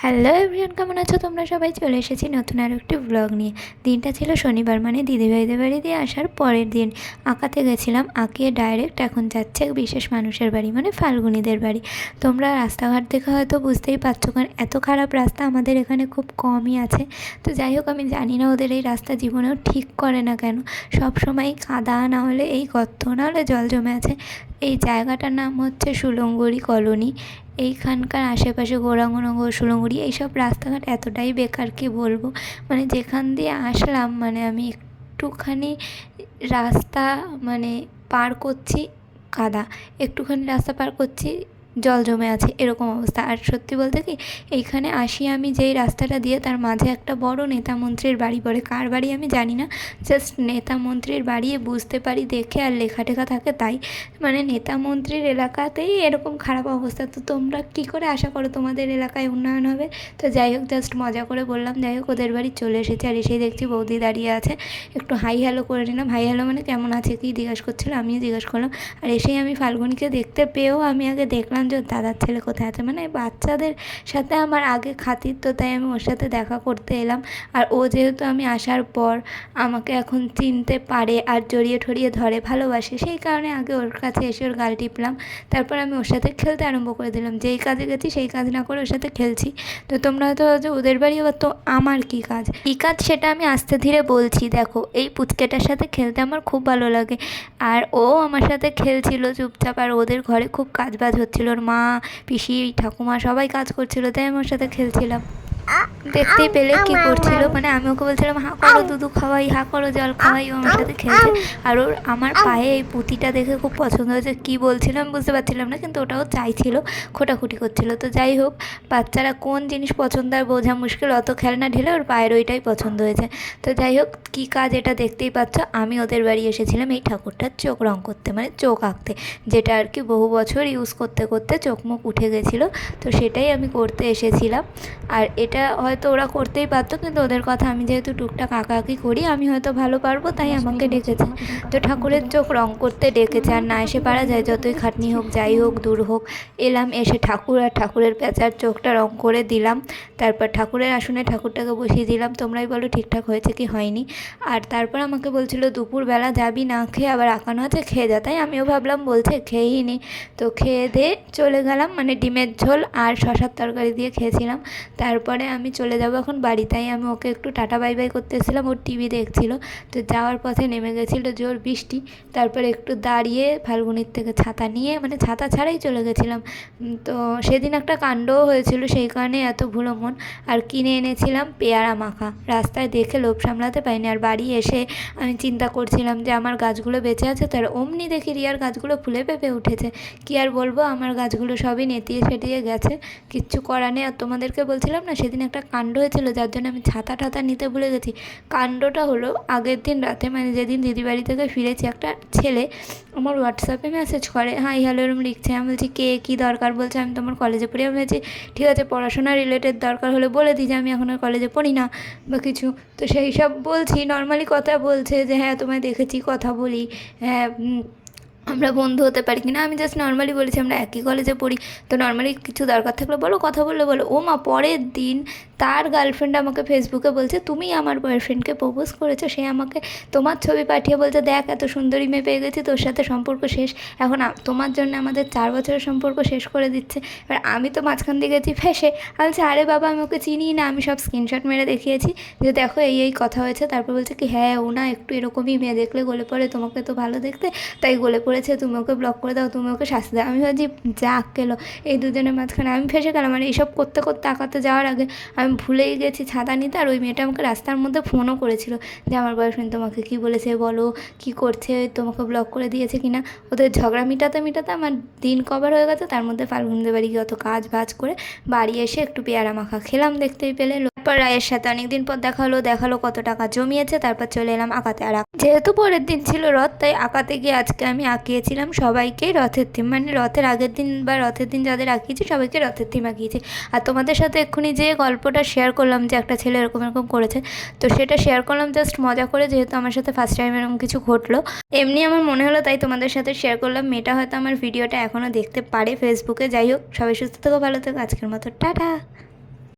Hello everyone, কেমন আছো তোমরা সবাই? চলে এসেছি নতুন আরও একটি ব্লগ নিয়ে। দিনটা ছিল শনিবার, মানে দিদিভাইদের বাড়ি দিয়ে আসার পরের দিন। আঁকাতে গেছিলাম, আঁকিয়ে ডাইরেক্ট এখন যাচ্ছে বিশেষ মানুষের বাড়ি, মানে ফাল্গুনীদের বাড়ি। তোমরা রাস্তাঘাট দেখে হয়তো বুঝতেই পারছো, কারণ এত খারাপ রাস্তা আমাদের এখানে খুব কমই আছে। তো যাই হোক, আমি জানি না ওদের এই রাস্তা জীবনেও ঠিক করে না কেন, সব সময় কাদা, না হলে এই গর্ত, না হলে জল জমে আছে। এই জায়গাটার নাম হচ্ছে সুলঙ্গুড়ি কলোনি। এইখানকার আশেপাশে গৌরাঙ্গনগর, সুলঙ্গুড়ি, এইসব রাস্তাঘাট এতটাই বেকার, কি বলবো। মানে যেখান দিয়ে আসলাম, মানে আমি একটুখানি রাস্তা মানে পার করছি কাদা, একটুখানি রাস্তা পার করছি জল জমে আছে, এরকম অবস্থা। আর সত্যি বলতে কি, এইখানে আসি আমি যেই রাস্তাটা দিয়ে, তার মাঝে একটা বড় নেতা মন্ত্রীর বাড়ি পড়ে। কার বাড়ি আমি জানি না, জাস্ট নেতা মন্ত্রীর বাড়ি বুঝতে পারি দেখে, আর লেখা টেখা থাকে তাই। মানে নেতা মন্ত্রীর এলাকাতেই এরকম খারাপ অবস্থা, তো তোমরা কী করে আশা করো তোমাদের এলাকায় উন্নয়ন হবে? তো যাই হোক, জাস্ট মজা করে বললাম। যাই হোক, ওদের বাড়ি চলে এসেছে, আর এসেই দেখছি বৌদি দাঁড়িয়ে আছে। একটু হাই হ্যালো করে নিলাম। হাই হ্যালো মানে কেমন আছে কি জিজ্ঞাসা করছিল, আমিও জিজ্ঞাসা করলাম। আর এসেই আমি ফাল্গুনিকে দেখতে পেয়েও আমি আগে দেখলাম যে ওর দাদার ছেলে কোথায় আছে। মানে বাচ্চাদের সাথে আমার আগে খাতির, তো তাই আমি ওর সাথে দেখা করতে এলাম। আর ও যেহেতু আমি আসার পর আমাকে এখন চিনতে পারে আর জড়িয়ে ঠড়িয়ে ধরে, ভালোবাসে, সেই কারণে আগে ওর কাছে এসে ওর গাল টিপলাম। তারপর আমি ওর সাথে খেলতে আরম্ভ করে দিলাম। যেই কাজে গেছি সেই কাজ না করে ওর সাথে খেলছি। তো তোমরা হয়তো ভাবছো ওদের বাড়ি আবার, তো আমার কী কাজ সেটা আমি আস্তে ধীরে বলছি। দেখো, এই পুচকেটার সাথে খেলতে আমার খুব ভালো লাগে, আর ও আমার সাথে খেলছিল চুপচাপ। আর ওদের ঘরে খুব কাজ বাজ হচ্ছিল, ওর মা, পিসি, ঠাকুমা সবাই কাজ করছিল, তাই আমি ওর সাথে খেলছিলাম। দেখতেই পেলে কি করছিল, মানে আমি ওকে বলছিলাম হা করো দুধু খাওয়াই, হা করো জল খাওয়াই, ও আমার সাথে খেলছে। আর ওর আমার পায়ে এই পুঁতিটা দেখে খুব পছন্দ হয়েছে। কী বলছিল আমি বুঝতে পারছিলাম না, কিন্তু ওটাও চাইছিল, খোটাখুটি করছিল। তো যাই হোক, বাচ্চারা কোন জিনিস পছন্দ আর বোঝা মুশকিল, অত খেলনা ঢেলে ওর পায়ের ওইটাই পছন্দ হয়েছে। তো যাই হোক, কী কাজ এটা দেখতেই পাচ্ছ। আমি ওদের বাড়ি এসেছিলাম এই ঠাকুরটার চোখ রঙ করতে, মানে চোখ আঁকতে, যেটা আর কি বহু বছর ইউজ করতে করতে চোখ মুখ উঠে গেছিলো, তো সেটাই আমি করতে এসেছিলাম। আর এটা হয়তো ওরা করতেই পারতো, কিন্তু ওদের কথা আমি যেহেতু টুকটাক আঁকাআঁকি করি, আমি হয়তো ভালো পারবো, তাই আমাকে ডেকেছে। তো ঠাকুরের চোখ রঙ করতে ডেকেছে, আর না এসে পারা যায়, যতই খাটনি হোক, যাই হোক, দূর হোক। এলাম, এসে ঠাকুর আর ঠাকুরের প্যাঁচার চোখটা রঙ করে দিলাম। তারপর ঠাকুরের আসনে ঠাকুরটাকে বসিয়ে দিলাম। তোমরাই বলো ঠিকঠাক হয়েছে কি হয়নি। আর তারপর আমাকে বলছিল দুপুরবেলা যাবি না খেয়ে, আবার আঁকানো আছে, খেয়ে যা। তাই আমিও ভাবলাম বলছে খেয়েই নি, তো খেয়ে দিয়ে চলে গেলাম। মানে ডিমের ঝোল আর শশার তরকারি দিয়ে খেয়েছিলাম। তারপরে আমি চলে যাব এখন বাড়ি, তাই আমি ওকে একটু টাটা বাই বাই করতে এসেছিলাম, ওর টিভি দেখছিল। তো যাওয়ার পথে নেমে গেছিলো জোর বৃষ্টি। তারপরে একটু দাঁড়িয়ে ফাল্গুনির থেকে ছাতা নিয়ে, মানে ছাতা ছাড়াই চলে গেছিলাম। তো সেদিন একটা কাণ্ডও হয়েছিল, সেই কারণে এত ভুলো মন। আর কিনে এনেছিলাম পেয়ারা মাখা, রাস্তায় দেখে লোভ সামলাতে পারিনি। আর বাড়ি এসে আমি চিন্তা করছিলাম যে আমার গাছগুলো বেঁচে আছে, তার অমনি দেখি রিয়ার গাছগুলো ফুলে পেঁপে উঠেছে। কী আর বলবো, আমার গাছগুলো সবই নেতিয়ে সেটিয়ে গেছে, কিচ্ছু করার নেই। আর তোমাদেরকে বলছিলাম না সেদিন একটা কাণ্ড হয়েছিল, যার জন্য আমি ছাতা টাতা নিতে ভুলে গেছি। কাণ্ডটা হলো, আগের দিন রাতে, মানে যেদিন দিদি বাড়ি থেকে ফিরেছি, একটা ছেলে আমার হোয়াটসঅ্যাপে মেসেজ করে, হাই হ্যালো এরম লিখছে। আমি বলছি কে, কী দরকার? বলছে আমি তোমার কলেজে পড়ি। আমি বলছি ঠিক আছে, পড়াশোনা রিলেটেড দরকার হলে বলে দিই যে আমি এখন আর কলেজে পড়ি না বা কিছু। তো সেই সব বলছি, নর্মালি কথা বলছে যে হ্যাঁ তোমায় দেখেছি, কথা বলি, হ্যাঁ আমরা বন্ধু হতে পারি কিনা। আমি জাস্ট নর্মালি বলেছি আমরা একই কলেজে পড়ি, তো নর্মালি কিছু দরকার থাকলে বলো, কথা বললে বলো। ও মা, পরের দিন তার গার্লফ্রেন্ড আমাকে ফেসবুকে বলছে তুমি আমার বয়ফ্রেন্ডকে প্রপোজ করেছো। সে আমাকে তোমার ছবি পাঠিয়ে বলছে দেখ এত সুন্দরী মেয়ে পেয়ে গেছি, তোর সাথে সম্পর্ক শেষ, এখন তোমার জন্য আমাদের 4 বছরের সম্পর্ক শেষ করে দিচ্ছে। এবার আমি তো মাঝখান দিয়ে গেছি ফেসে। আমি বলছি আরে বাবা, আমি ওকে চিনি না, আমি সব স্ক্রিনশট মেরে দেখিয়েছি যে দেখো এই এই কথা হয়েছে। তারপর বলছে কি হ্যাঁ ও না একটু এরকমই, মেয়ে দেখলে গলে পড়ে, তোমাকে তো ভালো দেখতে তাই গলে পড়েছে, তুমি ওকে ব্লক করে দাও, তুমি ওকে শাস্তি দাও। আমি ভাবছি যা গেলো এই দুজনের মাঝখানে, আমি ফেসে গেলাম। মানে এইসব করতে করতে আঁকাতে যাওয়ার আগে আমি ভুলেই গেছি ছাতা নিতে। আর ওই মেয়েটা আমাকে রাস্তার মধ্যে ফোনও করেছিল যে আমার বয়ফ্রেন্ড তোমাকে কী বলেছে বলো, কী করছে, তোমাকে ব্লক করে দিয়েছে কিনা। ওদের ঝগড়া মিটাতে মিটাতে আমার দিন কভার হয়ে গেছে। তার মধ্যে ফাল্গুনদের বাড়ি গিয়ে অত কাজ বাজ করে বাড়ি এসে একটু পেয়ারা মাখা খেলাম, দেখতেই পেলে। তারপর রায়ের সাথে অনেকদিন পর দেখালো কত টাকা জমিয়েছে। তারপর চলে এলাম আঁকাতে। আর যেহেতু পরের দিন ছিল রথ, তাই আঁকাতে গিয়ে আজকে আমি আঁকিয়েছিলাম সবাইকে রথের থিম, মানে রথের আগের দিন বা রথের দিন যাদের আঁকিয়েছি সবাইকে রথের থিম আঁকিয়েছি। আর তোমাদের সাথে এক্ষুনি যে গল্পটা শেয়ার করলাম যে একটা ছেলে এরকম এরকম করেছে, তো সেটা শেয়ার করলাম জাস্ট মজা করে, যেহেতু আমার সাথে ফার্স্ট টাইম এরকম কিছু ঘটলো, এমনি আমার মনে হলো তাই তোমাদের সাথে শেয়ার করলাম। মেয়েটা হয়তো আমার ভিডিওটা এখনও দেখতে পারে ফেসবুকে। যাই হোক, সবাই সুস্থ থেকো, ভালো থেকো, আজকের মতো টাটা।